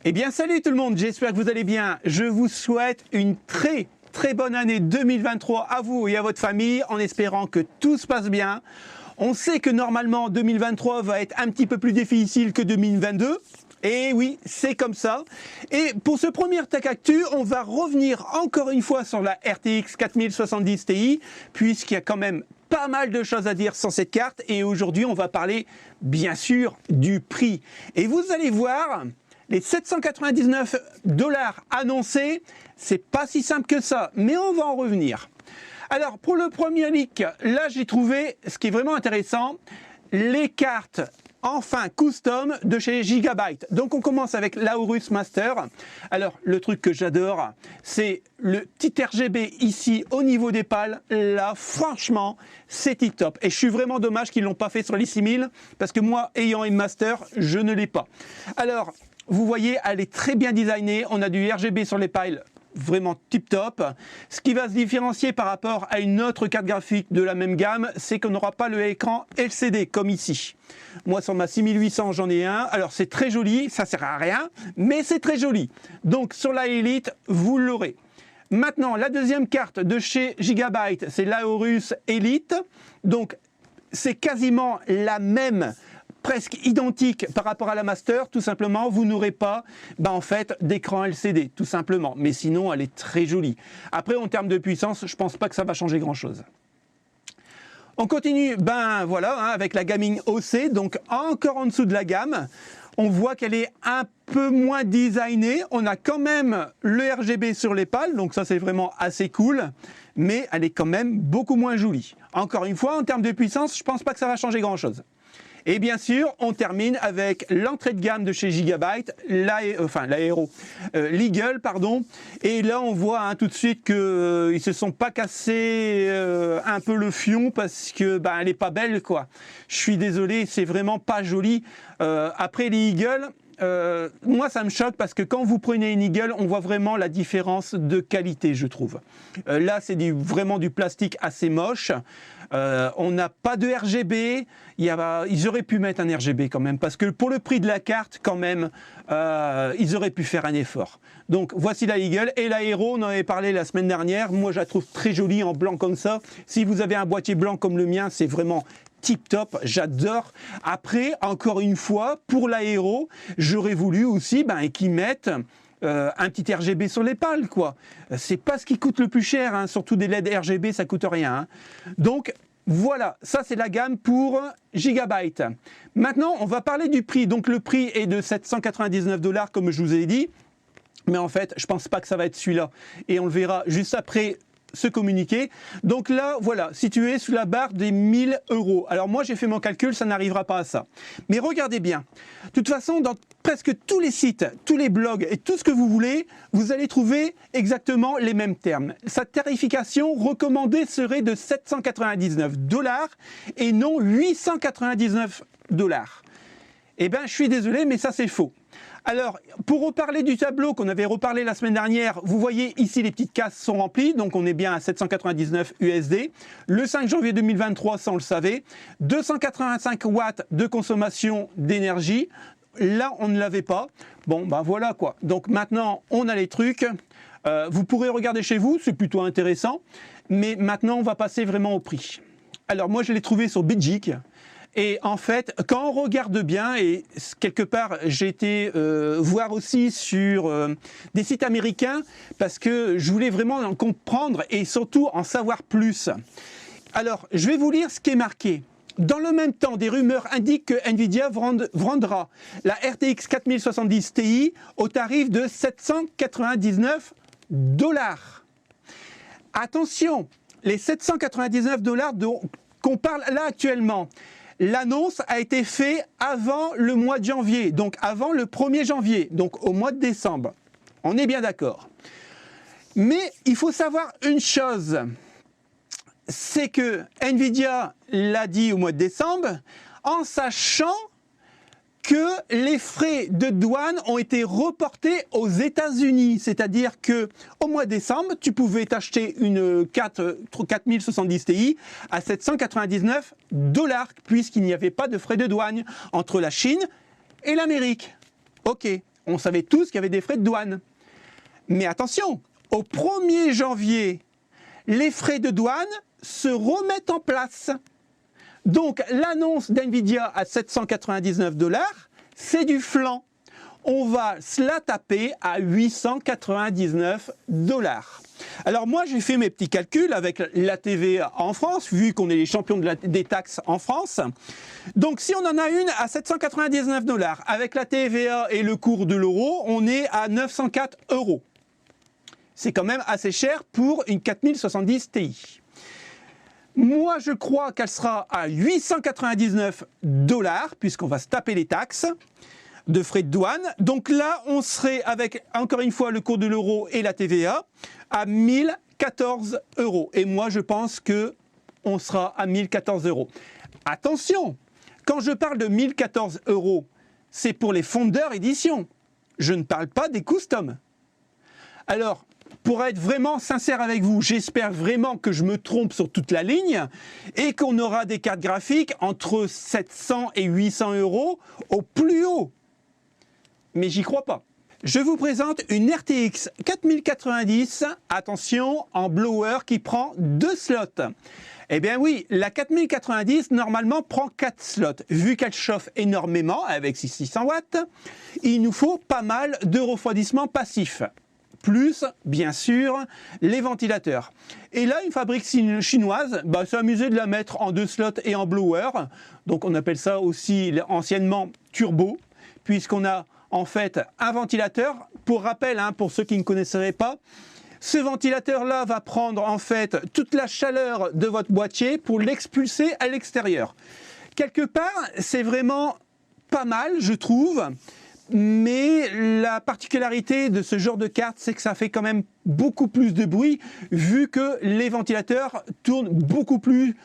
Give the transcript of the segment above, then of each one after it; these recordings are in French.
Eh bien salut tout le monde, j'espère que vous allez bien. Je vous souhaite une très bonne année 2023 à vous et à votre famille en espérant que tout se passe bien. On sait que normalement 2023 va être un petit peu plus difficile que 2022. Et oui, c'est comme ça. Et pour ce premier Tech Actu, on va revenir encore une fois sur la RTX 4070 Ti, puisqu'il y a quand même pas mal de choses à dire sur cette carte. Et aujourd'hui, on va parler bien sûr du prix. Et vous allez voir, les 799 $ annoncés, c'est pas si simple que ça, mais on va en revenir. Alors, pour le premier leak, là, j'ai trouvé ce qui est vraiment intéressant, les cartes enfin custom de chez Gigabyte. Donc, on commence avec l'Aorus Master. Alors, le truc que j'adore, c'est le petit RGB ici au niveau des pales. Là, franchement, c'est tip top. Et je suis vraiment dommage qu'ils ne l'ont pas fait sur les 6000 parce que moi, ayant une Master, je ne l'ai pas. Alors, vous voyez, elle est très bien designée. On a du RGB sur les piles, vraiment tip top. Ce qui va se différencier par rapport à une autre carte graphique de la même gamme, c'est qu'on n'aura pas le écran LCD comme ici. Moi, sur ma 6800, j'en ai un. Alors, c'est très joli. Ça sert à rien, mais c'est très joli. Donc, sur la Elite, vous l'aurez. Maintenant, la deuxième carte de chez Gigabyte, c'est l'Aorus Elite. Donc, c'est quasiment la même, presque identique par rapport à la Master, tout simplement, vous n'aurez pas en fait d'écran LCD, tout simplement. Mais sinon, elle est très jolie. Après, en termes de puissance, je ne pense pas que ça va changer grand-chose. On continue, voilà, avec la gaming OC, donc encore en dessous de la gamme. On voit qu'elle est un peu moins designée. On a quand même le RGB sur les pales, donc ça c'est vraiment assez cool. Mais elle est quand même beaucoup moins jolie. Encore une fois, en termes de puissance, je ne pense pas que ça va changer grand-chose. Et bien sûr, on termine avec l'entrée de gamme de chez Gigabyte, l'Eagle, pardon. Et là, on voit tout de suite qu'ils ne se sont pas cassés un peu le fion parce que elle n'est pas belle, quoi. Je suis désolé, c'est vraiment pas joli. Après les Eagle, moi ça me choque parce que quand vous prenez une Eagle, on voit vraiment la différence de qualité, je trouve. Là, c'est vraiment du plastique assez moche. On n'a pas de RGB. Ils auraient pu mettre un RGB quand même, parce que pour le prix de la carte, quand même, ils auraient pu faire un effort. Donc voici la Eagle et la Hero, on en avait parlé la semaine dernière. Moi, je la trouve très jolie en blanc comme ça. Si vous avez un boîtier blanc comme le mien, c'est vraiment tip top, j'adore. Après, encore une fois, pour la Hero, j'aurais voulu aussi qu'ils mettent un petit RGB sur les pales, quoi. C'est pas ce qui coûte le plus cher, surtout des LED RGB, ça coûte rien. Donc voilà, ça c'est la gamme pour Gigabyte. Maintenant, on va parler du prix. Donc le prix est de 799 $ comme je vous ai dit. Mais en fait, je pense pas que ça va être celui-là. Et on le verra juste après ce communiqué. Donc là, voilà, situé sous la barre des 1000 €. Alors moi, j'ai fait mon calcul, ça n'arrivera pas à ça. Mais regardez bien. De toute façon, dans presque tous les sites, tous les blogs et tout ce que vous voulez, vous allez trouver exactement les mêmes termes. Sa tarification recommandée serait de 799 $ et non 899 $. Eh bien, je suis désolé, mais ça, c'est faux. Alors, pour reparler du tableau qu'on avait reparlé la semaine dernière, vous voyez ici les petites cases sont remplies, donc on est bien à 799 USD. Le 5 janvier 2023, ça on le savait, 285 watts de consommation d'énergie. Là, on ne l'avait pas. Bon, voilà quoi. Donc maintenant, on a les trucs. Vous pourrez regarder chez vous, c'est plutôt intéressant. Mais maintenant, on va passer vraiment au prix. Alors moi, je l'ai trouvé sur Belgique. Et en fait, quand on regarde bien, et quelque part j'ai été voir aussi sur des sites américains, parce que je voulais vraiment en comprendre et surtout en savoir plus. Alors, je vais vous lire ce qui est marqué. Dans le même temps, des rumeurs indiquent que Nvidia vendra la RTX 4070 Ti au tarif de 799 $. Attention, les 799 $ qu'on parle là actuellement, l'annonce a été faite avant le mois de janvier, donc avant le 1er janvier, donc au mois de décembre. On est bien d'accord. Mais il faut savoir une chose, c'est que Nvidia l'a dit au mois de décembre, en sachant que les frais de douane ont été reportés aux États-Unis. C'est-à-dire que au mois de décembre, tu pouvais t'acheter une 4070 Ti à 799 $, puisqu'il n'y avait pas de frais de douane entre la Chine et l'Amérique. Ok, on savait tous qu'il y avait des frais de douane. Mais attention, au 1er janvier, les frais de douane se remettent en place. Donc l'annonce d'NVIDIA à 799 $, c'est du flan. On va se la taper à 899 $. Alors moi, j'ai fait mes petits calculs avec la TVA en France, vu qu'on est les champions des taxes en France. Donc si on en a une à 799 $, avec la TVA et le cours de l'euro, on est à 904 €. C'est quand même assez cher pour une 4070 Ti. Moi, je crois qu'elle sera à 899 $, puisqu'on va se taper les taxes de frais de douane. Donc là, on serait avec, encore une fois, le cours de l'euro et la TVA, à 1014 €. Et moi, je pense qu'on sera à 1014 €. Attention, quand je parle de 1014 €, c'est pour les fondeurs édition. Je ne parle pas des customs. Alors, pour être vraiment sincère avec vous, j'espère vraiment que je me trompe sur toute la ligne et qu'on aura des cartes graphiques entre 700 et 800 € au plus haut. Mais j'y crois pas. Je vous présente une RTX 4090, attention, en blower qui prend 2 slots. Eh bien oui, la 4090 normalement prend 4 slots. Vu qu'elle chauffe énormément avec 600 watts, il nous faut pas mal de refroidissement passif. Plus, bien sûr, les ventilateurs. Et là, une fabrique chinoise s'est amusée de la mettre en 2 slots et en blower. Donc on appelle ça aussi anciennement turbo, puisqu'on a en fait un ventilateur. Pour rappel, pour ceux qui ne connaisseraient pas, ce ventilateur-là va prendre en fait toute la chaleur de votre boîtier pour l'expulser à l'extérieur. Quelque part, c'est vraiment pas mal, je trouve. Mais la particularité de ce genre de carte, c'est que ça fait quand même beaucoup plus de bruit, vu que les ventilateurs tournent beaucoup plus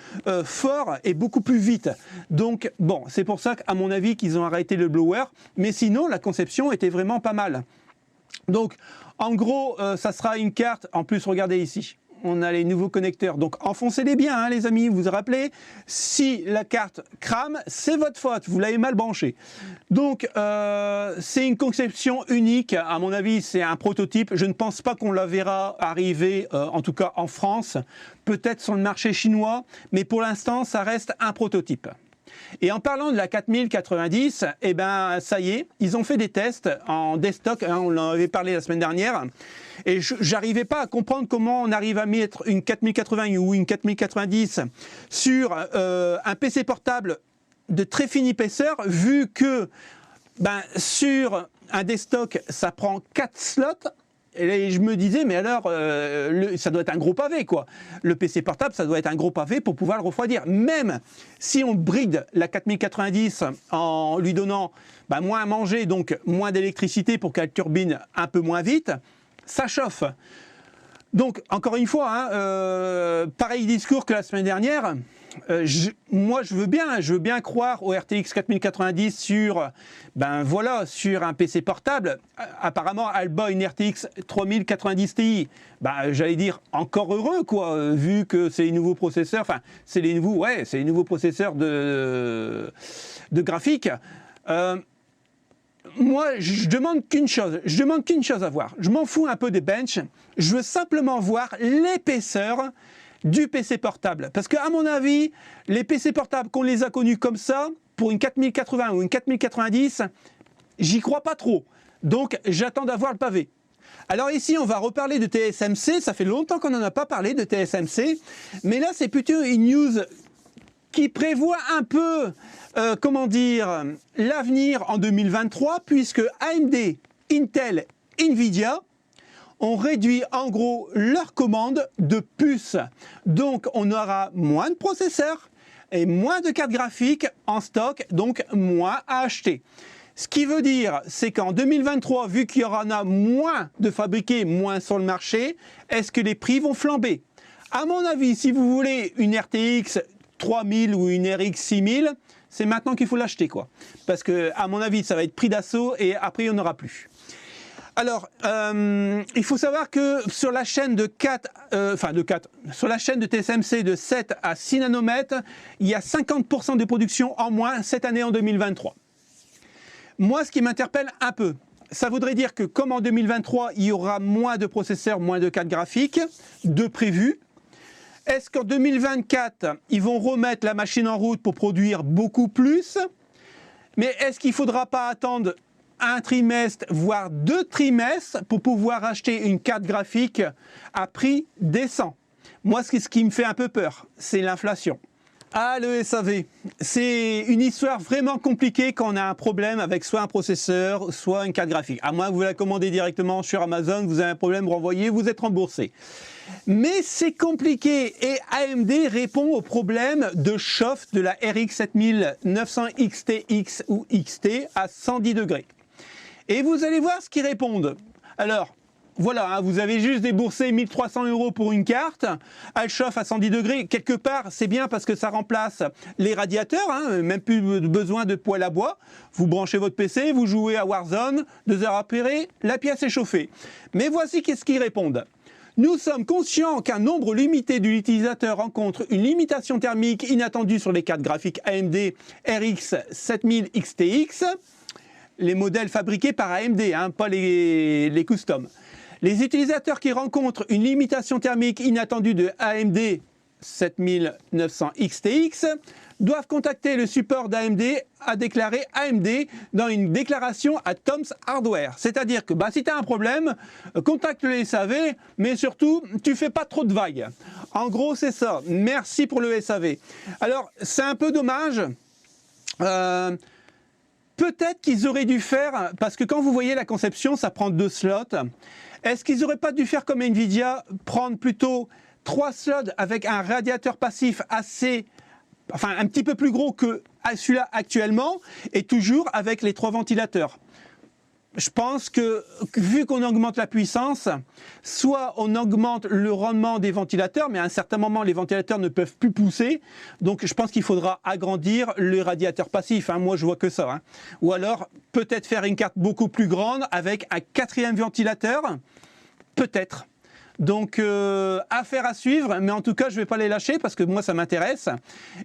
fort et beaucoup plus vite. Donc bon, c'est pour ça qu'à mon avis qu'ils ont arrêté le blower, mais sinon la conception était vraiment pas mal. Donc en gros, ça sera une carte, en plus regardez ici, on a les nouveaux connecteurs, donc enfoncez-les bien les amis, vous vous rappelez, si la carte crame, c'est votre faute, vous l'avez mal branchée. Donc c'est une conception unique, à mon avis c'est un prototype, je ne pense pas qu'on la verra arriver, en tout cas en France, peut-être sur le marché chinois, mais pour l'instant ça reste un prototype. Et en parlant de la 4090, eh ben ça y est, ils ont fait des tests en desktop, on en avait parlé la semaine dernière, et j'arrivais pas à comprendre comment on arrive à mettre une 4080 ou une 4090 sur un PC portable de très fine épaisseur, vu que sur un desktop ça prend 4 slots. Et je me disais, mais alors, ça doit être un gros pavé, quoi. Le PC portable, ça doit être un gros pavé pour pouvoir le refroidir. Même si on bride la 4090 en lui donnant moins à manger, donc moins d'électricité pour qu'elle turbine un peu moins vite, ça chauffe. Donc, encore une fois, pareil discours que la semaine dernière. Moi, je veux bien croire au RTX 4090 sur, sur un PC portable. Apparemment, elle bat une RTX 3090 Ti. J'allais dire encore heureux, quoi, vu que c'est les nouveaux processeurs. Enfin, c'est les nouveaux processeurs de graphique. Moi, je demande qu'une chose à voir. Je m'en fous un peu des benches. Je veux simplement voir l'épaisseur du PC portable. Parce qu'à mon avis, les PC portables qu'on les a connus comme ça, pour une 4080 ou une 4090, j'y crois pas trop. Donc, j'attends d'avoir le pavé. Alors ici, on va reparler de TSMC. Ça fait longtemps qu'on n'en a pas parlé de TSMC. Mais là, c'est plutôt une news qui prévoit un peu, l'avenir en 2023, puisque AMD, Intel, Nvidia ont réduit en gros leurs commandes de puces. Donc on aura moins de processeurs et moins de cartes graphiques en stock, donc moins à acheter. Ce qui veut dire, c'est qu'en 2023, vu qu'il y en a moins de fabriqués, moins sur le marché, est-ce que les prix vont flamber? À mon avis, si vous voulez une RTX 3000 ou une RX 6000, c'est maintenant qu'il faut l'acheter, quoi. Parce que, à mon avis, ça va être pris d'assaut et après, il n'y en aura plus. Alors, il faut savoir que sur la chaîne sur la chaîne de TSMC de 7 à 6 nanomètres, il y a 50% de production en moins cette année en 2023. Moi, ce qui m'interpelle un peu, ça voudrait dire que comme en 2023, il y aura moins de processeurs, moins de cartes graphiques, de prévus. Est-ce qu'en 2024, ils vont remettre la machine en route pour produire beaucoup plus? Mais est-ce qu'il ne faudra pas attendre un trimestre, voire 2 trimestres pour pouvoir acheter une carte graphique à prix décent? Moi, ce qui me fait un peu peur, c'est l'inflation. Ah, le SAV, c'est une histoire vraiment compliquée quand on a un problème avec soit un processeur, soit une carte graphique. À moins que vous la commandez directement sur Amazon, vous avez un problème, renvoyé, vous êtes remboursé. Mais c'est compliqué et AMD répond au problème de chauffe de la RX 7900 XTX ou XT à 110 degrés. Et vous allez voir ce qu'ils répondent. Alors, voilà, vous avez juste déboursé 1 300 € pour une carte, elle chauffe à 110 degrés. Quelque part, c'est bien parce que ça remplace les radiateurs, même plus besoin de poêle à bois. Vous branchez votre PC, vous jouez à Warzone, 2 heures après, la pièce est chauffée. Mais voici qu'est-ce qu'ils répondent. Nous sommes conscients qu'un nombre limité d'utilisateurs rencontre une limitation thermique inattendue sur les cartes graphiques AMD RX 7000 XTX, les modèles fabriqués par AMD, pas les customs. Les utilisateurs qui rencontrent une limitation thermique inattendue de AMD 7900 XTX doivent contacter le support d'AMD, a déclaré AMD dans une déclaration à Tom's Hardware. C'est-à-dire que si tu as un problème, contacte le SAV, mais surtout, tu fais pas trop de vagues. En gros, c'est ça. Merci pour le SAV. Alors, c'est un peu dommage. Peut-être qu'ils auraient dû faire, parce que quand vous voyez la conception, ça prend 2 slots. Est-ce qu'ils n'auraient pas dû faire comme Nvidia, prendre plutôt 3 slots avec un radiateur passif un petit peu plus gros que celui-là actuellement, et toujours avec les 3 ventilateurs? Je pense que, vu qu'on augmente la puissance, soit on augmente le rendement des ventilateurs, mais à un certain moment, les ventilateurs ne peuvent plus pousser. Donc, je pense qu'il faudra agrandir le radiateur passif. Moi, je vois que ça. Ou alors, peut-être faire une carte beaucoup plus grande avec un 4e ventilateur. Peut-être. Donc, affaire à suivre, mais en tout cas, je ne vais pas les lâcher parce que moi, ça m'intéresse.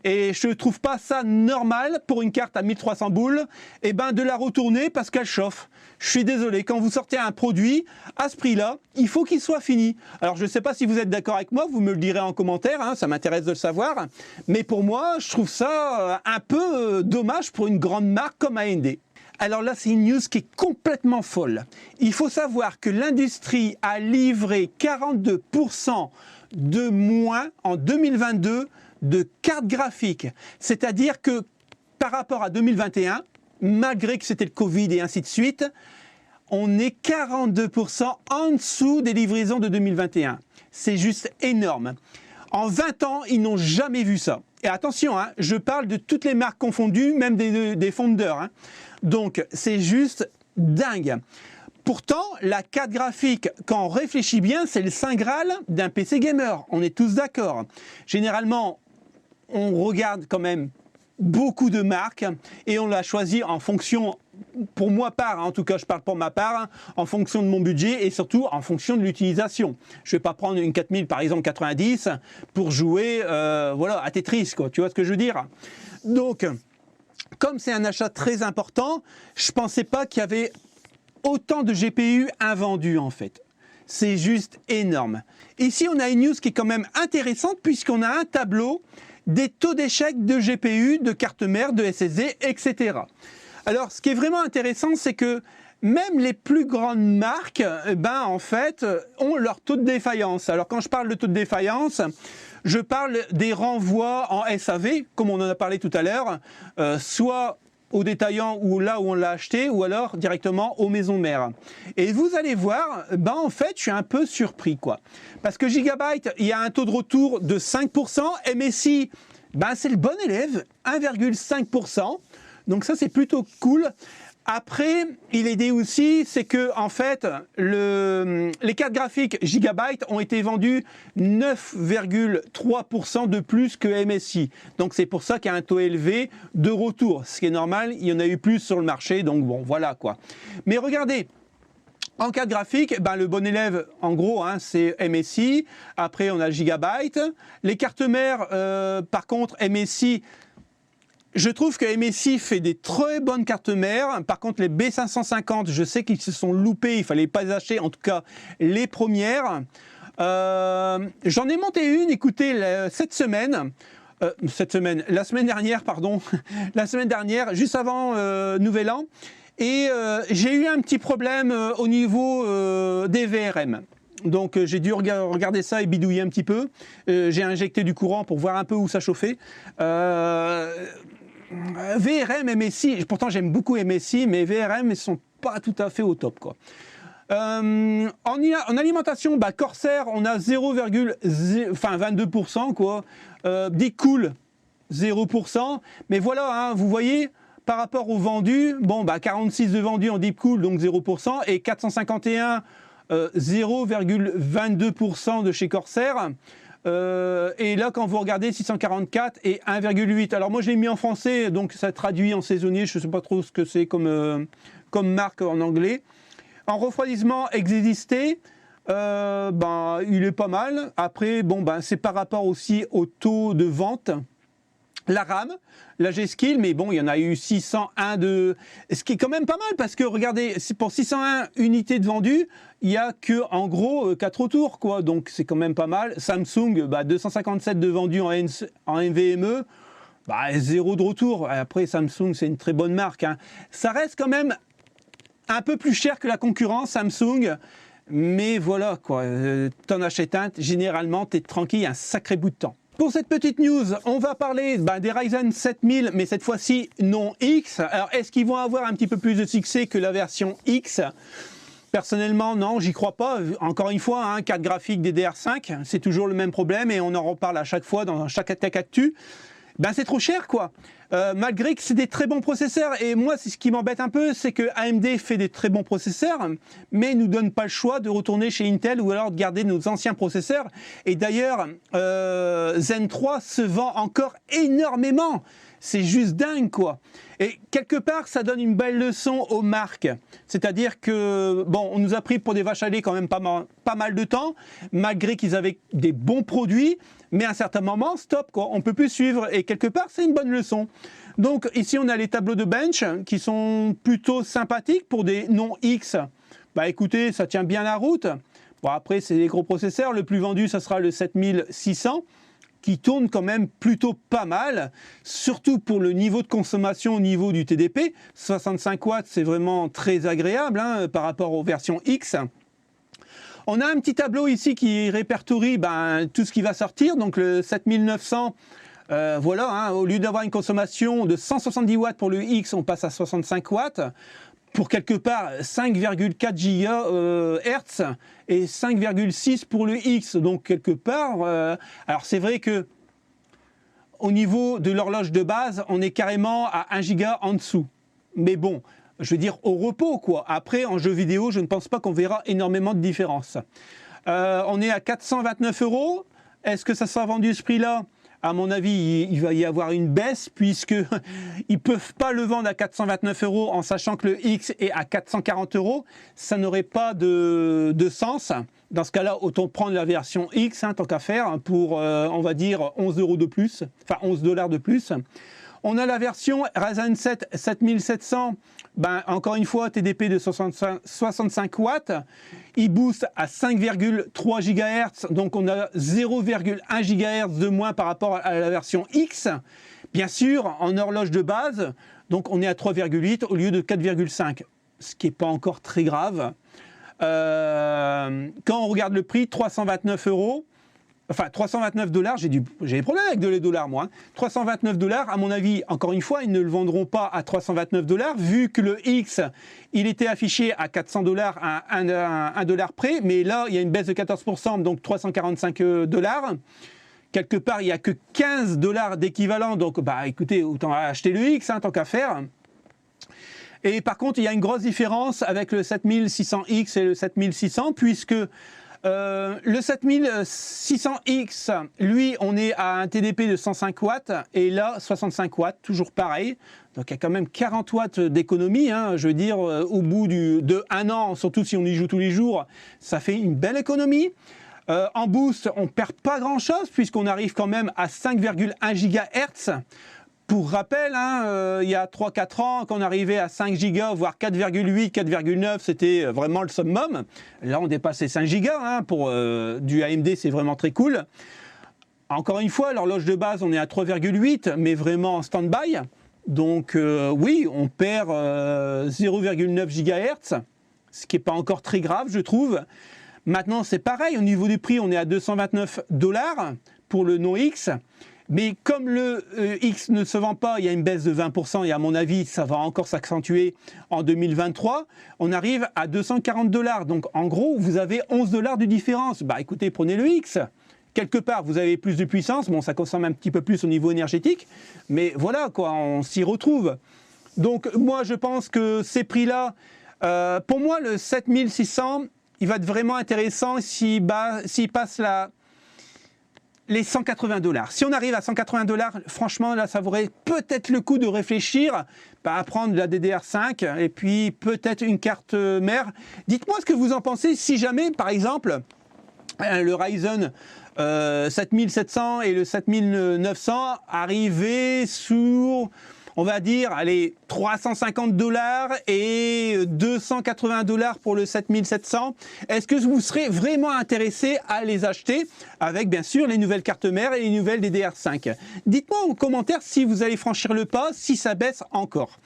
Et je ne trouve pas ça normal pour une carte à 1300 boules, de la retourner parce qu'elle chauffe. Je suis désolé, quand vous sortez un produit à ce prix-là, il faut qu'il soit fini. Alors, je ne sais pas si vous êtes d'accord avec moi, vous me le direz en commentaire, ça m'intéresse de le savoir. Mais pour moi, je trouve ça un peu dommage pour une grande marque comme AMD. Alors là, c'est une news qui est complètement folle. Il faut savoir que l'industrie a livré 42% de moins en 2022 de cartes graphiques. C'est-à-dire que par rapport à 2021, malgré que c'était le Covid et ainsi de suite, on est 42% en dessous des livraisons de 2021. C'est juste énorme. En 20 ans, ils n'ont jamais vu ça. Et attention, je parle de toutes les marques confondues, même des fondeurs. Donc, c'est juste dingue. Pourtant, la carte graphique, quand on réfléchit bien, c'est le saint graal d'un PC gamer. On est tous d'accord. Généralement, on regarde quand même beaucoup de marques et on l'a choisi en fonction, pour moi part, en tout cas je parle pour ma part, en fonction de mon budget et surtout en fonction de l'utilisation. Je ne vais pas prendre une 4000 par exemple 90 pour jouer à Tetris, quoi. Tu vois ce que je veux dire? Donc, comme c'est un achat très important, je ne pensais pas qu'il y avait autant de GPU invendus en fait. C'est juste énorme. Ici, on a une news qui est quand même intéressante puisqu'on a un tableau des taux d'échec de GPU, de carte mère, de SSD, etc. Alors, ce qui est vraiment intéressant, c'est que même les plus grandes marques, en fait, ont leur taux de défaillance. Alors, quand je parle de taux de défaillance, je parle des renvois en SAV, comme on en a parlé tout à l'heure, soit au détaillant ou là où on l'a acheté, ou alors directement aux maisons mères. Et vous allez voir, en fait, je suis un peu surpris, quoi. Parce que Gigabyte, il y a un taux de retour de 5%, MSI, c'est le bon élève, 1,5%. Donc ça, c'est plutôt cool. Après, il est dit aussi, c'est que en fait, les cartes graphiques Gigabyte ont été vendues 9,3% de plus que MSI. Donc c'est pour ça qu'il y a un taux élevé de retour. Ce qui est normal, il y en a eu plus sur le marché, donc bon, voilà quoi. Mais regardez, en carte graphique, le bon élève, en gros, c'est MSI. Après, on a Gigabyte. Les cartes mères, par contre, MSI... Je trouve que MSI fait des très bonnes cartes mères. Par contre, les B550, je sais qu'ils se sont loupés. Il ne fallait pas les acheter, en tout cas les premières. J'en ai monté une, écoutez, la semaine dernière, pardon. La semaine dernière, juste avant Nouvel An. Et j'ai eu un petit problème au niveau des VRM. Donc j'ai dû regarder ça et bidouiller un petit peu. J'ai injecté du courant pour voir un peu où ça chauffait. VRM, MSI, pourtant j'aime beaucoup MSI, mais VRM, ils ne sont pas tout à fait au top, quoi. En alimentation, Corsair, on a 22%, quoi. Deepcool, 0%. Mais voilà, hein, vous voyez, par rapport aux vendus, 46 de vendus en Deepcool, donc 0%, et 451, 0,22% de chez Corsair. Et là, quand vous regardez 644 et 1,8. Alors moi, je l'ai mis en français, donc ça traduit en saisonnier. Je ne sais pas trop ce que c'est comme marque en anglais. En refroidissement existé, il est pas mal. Après, c'est par rapport aussi au taux de vente. La RAM, la G-Skill, mais bon, il y en a eu 601 de... Ce qui est quand même pas mal, parce que regardez, pour 601 unités de vendues, il n'y a que, en gros, 4 retours, quoi. Donc, c'est quand même pas mal. Samsung, 257 de vendus en NVMe, 0 de retour. Après, Samsung, c'est une très bonne marque, hein. Ça reste quand même un peu plus cher que la concurrence, Samsung. Mais voilà, quoi. T'en achètes un, généralement, t'es tranquille un sacré bout de temps. Pour cette petite news, on va parler des Ryzen 7000, mais cette fois-ci non X. Alors, est-ce qu'ils vont avoir un petit peu plus de succès que la version X? Personnellement, non, j'y crois pas. Encore une fois, carte graphique DDR5, c'est toujours le même problème et on en reparle à chaque fois dans chaque Tech Actu. C'est trop cher, quoi. Malgré que c'est des très bons processeurs. Et moi, c'est ce qui m'embête un peu, c'est que AMD fait des très bons processeurs, mais ne nous donne pas le choix de retourner chez Intel ou alors de garder nos anciens processeurs. Et d'ailleurs, Zen 3 se vend encore énormément. C'est juste dingue, quoi. Et quelque part, ça donne une belle leçon aux marques. C'est-à-dire que, on nous a pris pour des vaches à lait quand même pas mal de temps, malgré qu'ils avaient des bons produits, mais à un certain moment, stop, quoi. On ne peut plus suivre. Et quelque part, c'est une bonne leçon. Donc ici, on a les tableaux de bench qui sont plutôt sympathiques pour des non-X. Écoutez, ça tient bien la route. Bon, après, c'est des gros processeurs. Le plus vendu, ça sera le 7600. Qui tourne quand même plutôt pas mal, surtout pour le niveau de consommation au niveau du TDP. 65 watts, c'est vraiment très agréable par rapport aux versions X. On a un petit tableau ici qui répertorie tout ce qui va sortir, donc le 7900, voilà, au lieu d'avoir une consommation de 170 watts pour le X, on passe à 65 watts. Pour quelque part 5,4 GHz et 5,6 pour le X. Donc quelque part, alors c'est vrai que au niveau de l'horloge de base, on est carrément à 1 giga en dessous. Mais bon, je veux dire au repos, quoi. Après, en jeu vidéo, je ne pense pas qu'on verra énormément de différence. On est à 429 €. Est-ce que ça sera vendu à ce prix-là ? À mon avis, il va y avoir une baisse puisqu'ils ne peuvent pas le vendre à 429 € en sachant que le X est à 440 €. Ça n'aurait pas de sens. Dans ce cas-là, autant prendre la version X, tant qu'à faire, pour, on va dire, 11 € de plus, enfin 11 $ de plus. On a la version Ryzen 7 7700, encore une fois, TDP de 65 watts. Il booste à 5,3 GHz, donc on a 0,1 GHz de moins par rapport à la version X. Bien sûr, en horloge de base, donc on est à 3,8 au lieu de 4,5, ce qui n'est pas encore très grave. Quand on regarde le prix, 329 €. Enfin, 329 $, j'ai des problèmes avec les dollars, moi. 329 $, à mon avis, encore une fois, ils ne le vendront pas à 329 $, vu que le X, il était affiché à 400 $ à 1 $ près, mais là, il y a une baisse de 14%, donc 345 $. Quelque part, il n'y a que 15 $ d'équivalent, donc, écoutez, autant acheter le X, tant qu'à faire. Et par contre, il y a une grosse différence avec le 7600X et le 7600, puisque le 7600X, lui, on est à un TDP de 105 watts et là 65 watts, toujours pareil. Donc il y a quand même 40 watts d'économie, je veux dire, au bout de 1 an, surtout si on y joue tous les jours, ça fait une belle économie. En boost, on ne perd pas grand-chose puisqu'on arrive quand même à 5,1 GHz. Pour rappel, hein, il y a 3-4 ans, quand on arrivait à 5 Go, voire 4,8, 4,9, c'était vraiment le summum. Là, on dépasse les 5 Go. Hein, pour du AMD, c'est vraiment très cool. Encore une fois, l'horloge de base, on est à 3,8, mais vraiment en stand-by. Donc oui, on perd 0,9 GHz, ce qui n'est pas encore très grave, je trouve. Maintenant, c'est pareil, au niveau du prix, on est à 229 $ pour le non X. Mais comme le X ne se vend pas, il y a une baisse de 20% et à mon avis, ça va encore s'accentuer en 2023. On arrive à 240 $. Donc en gros, vous avez 11 $ de différence. Bah écoutez, prenez le X. Quelque part, vous avez plus de puissance. Bon, ça consomme un petit peu plus au niveau énergétique. Mais voilà, quoi, on s'y retrouve. Donc moi, je pense que ces prix-là, pour moi, le 7600, il va être vraiment intéressant s'il passe les 180 $. Si on arrive à 180 $, franchement, là, ça vaudrait peut-être le coup de réfléchir à prendre la DDR5 et puis peut-être une carte mère. Dites-moi ce que vous en pensez si jamais, par exemple, le Ryzen 7700 et le 7900 arrivaient sur, on va dire, allez, 350 $ et 280 $ pour le 7700. Est-ce que vous serez vraiment intéressé à les acheter avec, bien sûr, les nouvelles cartes mères et les nouvelles DDR5? Dites-moi en commentaire si vous allez franchir le pas, si ça baisse encore.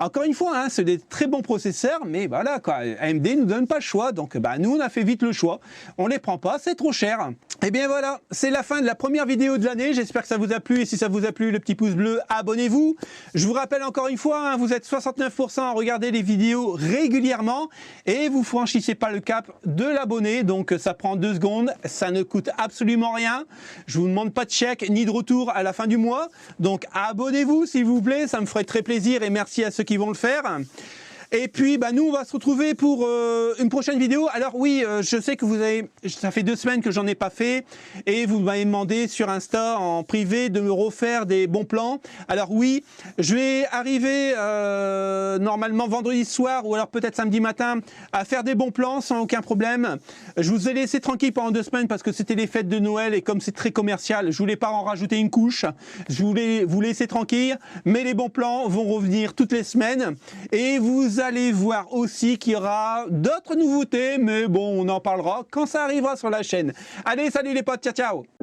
Encore une fois, hein, c'est des très bons processeurs, mais voilà, quoi, AMD ne nous donne pas le choix, donc bah, nous on a fait vite le choix, on les prend pas, c'est trop cher. Et bien voilà, c'est la fin de la première vidéo de l'année, j'espère que ça vous a plu, et si ça vous a plu, le petit pouce bleu, abonnez-vous. Je vous rappelle encore une fois, hein, vous êtes 69% à regarder les vidéos régulièrement, et vous franchissez pas le cap de l'abonné, donc ça prend 2 secondes, ça ne coûte absolument rien, je vous demande pas de chèque ni de retour à la fin du mois, donc abonnez-vous s'il vous plaît, ça me ferait très plaisir, et merci à ceux qui vont le faire. Et puis bah, nous on va se retrouver pour une prochaine vidéo. Alors oui, je sais que ça fait 2 semaines que j'en ai pas fait et vous m'avez demandé sur Insta en privé de me refaire des bons plans. Alors oui, je vais arriver normalement vendredi soir ou alors peut-être samedi matin à faire des bons plans sans aucun problème. Je vous ai laissé tranquille pendant 2 semaines parce que c'était les fêtes de Noël et comme c'est très commercial, je voulais pas en rajouter une couche. Je voulais vous laisser tranquille, mais les bons plans vont revenir toutes les semaines et vous allez voir aussi qu'il y aura d'autres nouveautés, mais bon, on en parlera quand ça arrivera sur la chaîne. Allez, salut les potes, ciao ciao!